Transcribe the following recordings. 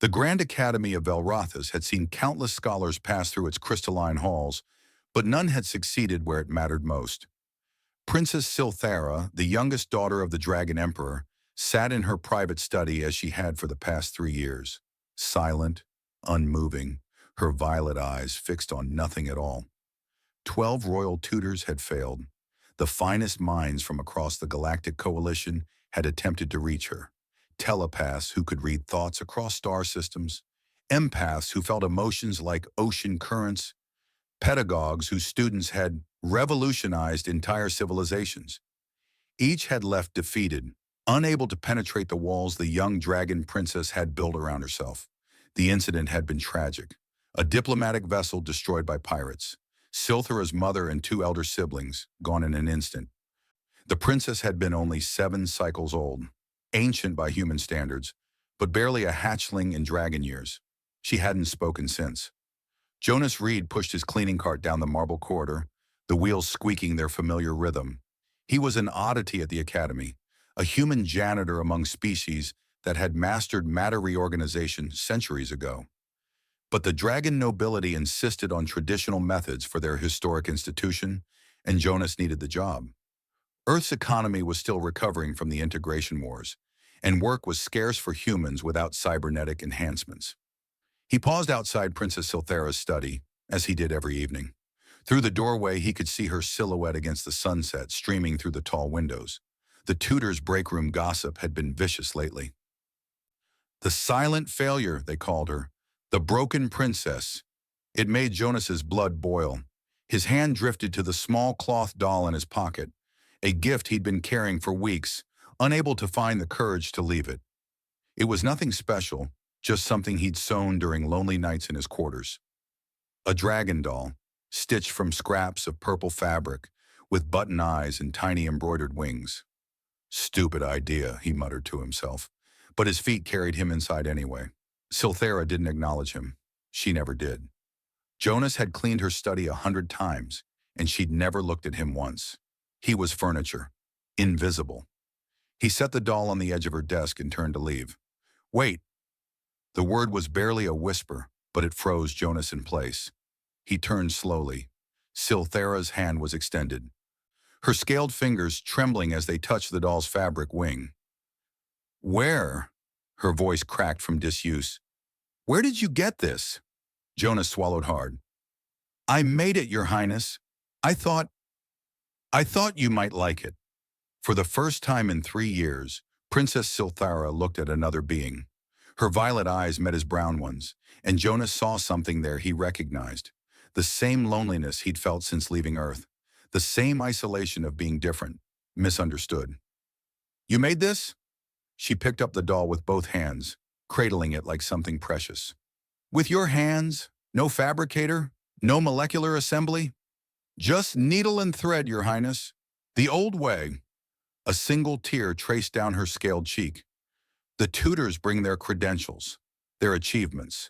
The Grand Academy of Velrothus had seen countless scholars pass through its crystalline halls, but none had succeeded where it mattered most. Princess Silthara, the youngest daughter of the Dragon Emperor, sat in her private study as she had for the past 3 years, silent, unmoving, her violet eyes fixed on nothing at all. 12 royal tutors had failed. The finest minds from across the Galactic Coalition had attempted to reach her. Telepaths who could read thoughts across star systems, empaths who felt emotions like ocean currents, pedagogues whose students had revolutionized entire civilizations. Each had left defeated, unable to penetrate the walls the young dragon princess had built around herself. The incident had been tragic. A diplomatic vessel destroyed by pirates. Silthara's mother and 2 elder siblings gone in an instant. The princess had been only 7 cycles old, ancient by human standards, but barely a hatchling in dragon years. She hadn't spoken since. Jonas Reed pushed his cleaning cart down the marble corridor, the wheels squeaking their familiar rhythm. He was an oddity at the academy, a human janitor among species that had mastered matter reorganization centuries ago. But the dragon nobility insisted on traditional methods for their historic institution, and Jonas needed the job. Earth's economy was still recovering from the integration wars, and work was scarce for humans without cybernetic enhancements. He paused outside Princess Silthara's study, as he did every evening. Through the doorway, he could see her silhouette against the sunset streaming through the tall windows. The tutors' break room gossip had been vicious lately. The silent failure, they called her. The broken princess. It made Jonas's blood boil. His hand drifted to the small cloth doll in his pocket, a gift he'd been carrying for weeks, unable to find the courage to leave it. It was nothing special, just something he'd sewn during lonely nights in his quarters. A dragon doll, stitched from scraps of purple fabric, with button eyes and tiny embroidered wings. Stupid idea, he muttered to himself, but his feet carried him inside anyway. Silthara didn't acknowledge him. She never did. Jonas had cleaned her study 100 times, and she'd never looked at him once. He was furniture, invisible. He set the doll on the edge of her desk and turned to leave. Wait. The word was barely a whisper, but it froze Jonas in place. He turned slowly. Silthara's hand was extended, her scaled fingers trembling as they touched the doll's fabric wing. Where? Her voice cracked from disuse. Where did you get this? Jonas swallowed hard. I made it, Your Highness. I thought you might like it. For the first time in 3 years, Princess Silthara looked at another being. Her violet eyes met his brown ones, and Jonas saw something there he recognized. The same loneliness he'd felt since leaving Earth. The same isolation of being different, misunderstood. You made this? She picked up the doll with both hands, cradling it like something precious. With your hands? No fabricator? No molecular assembly? Just needle and thread, Your Highness. The old way. A single tear traced down her scaled cheek. The tutors bring their credentials, their achievements,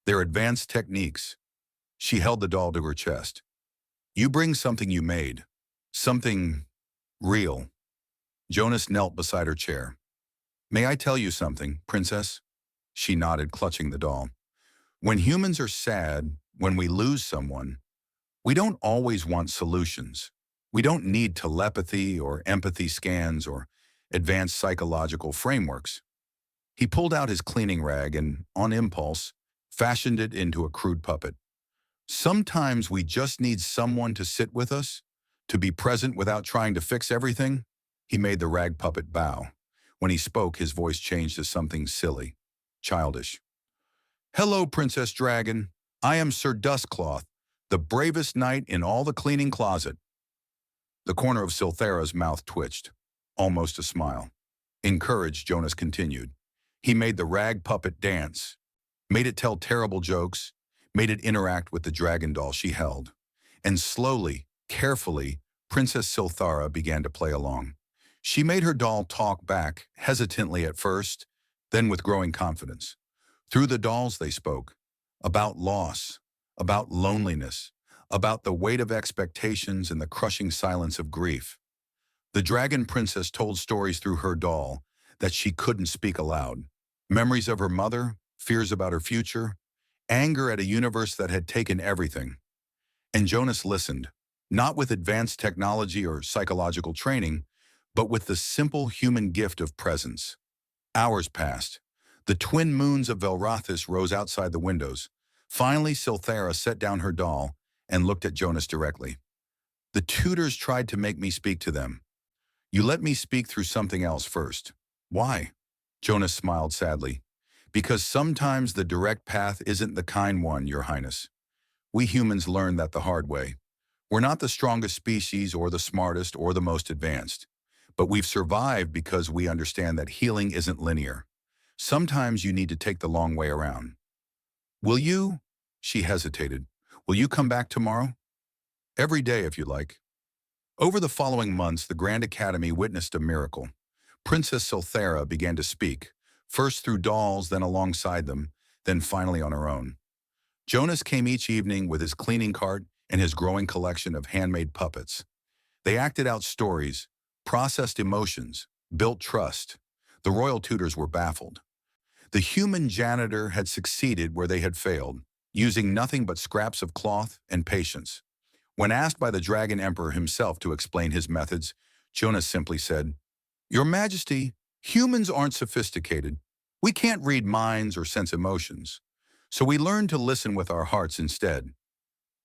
their advanced techniques. She held the doll to her chest. You bring something you made. Something real. Jonas knelt beside her chair. May I tell you something, Princess? She nodded, clutching the doll. When humans are sad, when we lose someone, we don't always want solutions. We don't need telepathy or empathy scans or advanced psychological frameworks. He pulled out his cleaning rag and, on impulse, fashioned it into a crude puppet. Sometimes we just need someone to sit with us, to be present without trying to fix everything. He made the rag puppet bow. When he spoke, his voice changed to something silly, childish. Hello, Princess Dragon. I am Sir Dustcloth, the bravest knight in all the cleaning closet. The corner of Silthara's mouth twitched, almost a smile. Encouraged, Jonas continued. He made the rag puppet dance, made it tell terrible jokes, made it interact with the dragon doll she held. And slowly, carefully, Princess Silthara began to play along. She made her doll talk back, hesitantly at first, then with growing confidence. Through the dolls they spoke, about loss, about loneliness, about the weight of expectations and the crushing silence of grief. The dragon princess told stories through her doll that she couldn't speak aloud. Memories of her mother, fears about her future, anger at a universe that had taken everything. And Jonas listened, not with advanced technology or psychological training, but with the simple human gift of presence. Hours passed. The twin moons of Velrothis rose outside the windows. Finally, Silthara set down her doll and looked at Jonas directly. The tutors tried to make me speak to them. You let me speak through something else first. Why? Jonas smiled sadly. Because sometimes the direct path isn't the kind one, Your Highness. We humans learn that the hard way. We're not the strongest species or the smartest or the most advanced. But we've survived because we understand that healing isn't linear. Sometimes you need to take the long way around. Will you? She hesitated. Will you come back tomorrow? Every day, if you like. Over the following months, the Grand Academy witnessed a miracle. Princess Silthara began to speak, first through dolls, then alongside them, then finally on her own. Jonas came each evening with his cleaning cart and his growing collection of handmade puppets. They acted out stories, processed emotions, built trust. The royal tutors were baffled. The human janitor had succeeded where they had failed, using nothing but scraps of cloth and patience. When asked by the Dragon Emperor himself to explain his methods, Jonas simply said, Your Majesty, humans aren't sophisticated. We can't read minds or sense emotions. So we learn to listen with our hearts instead.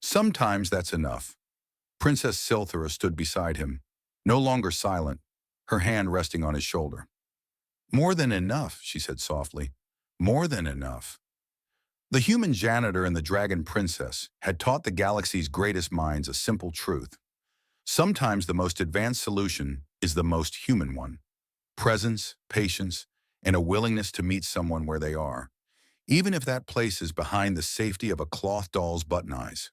Sometimes that's enough. Princess Silthara stood beside him, no longer silent, her hand resting on his shoulder. More than enough, she said softly. More than enough. The human janitor and the dragon princess had taught the galaxy's greatest minds a simple truth. Sometimes the most advanced solution is the most human one. Presence, patience, and a willingness to meet someone where they are, even if that place is behind the safety of a cloth doll's button eyes.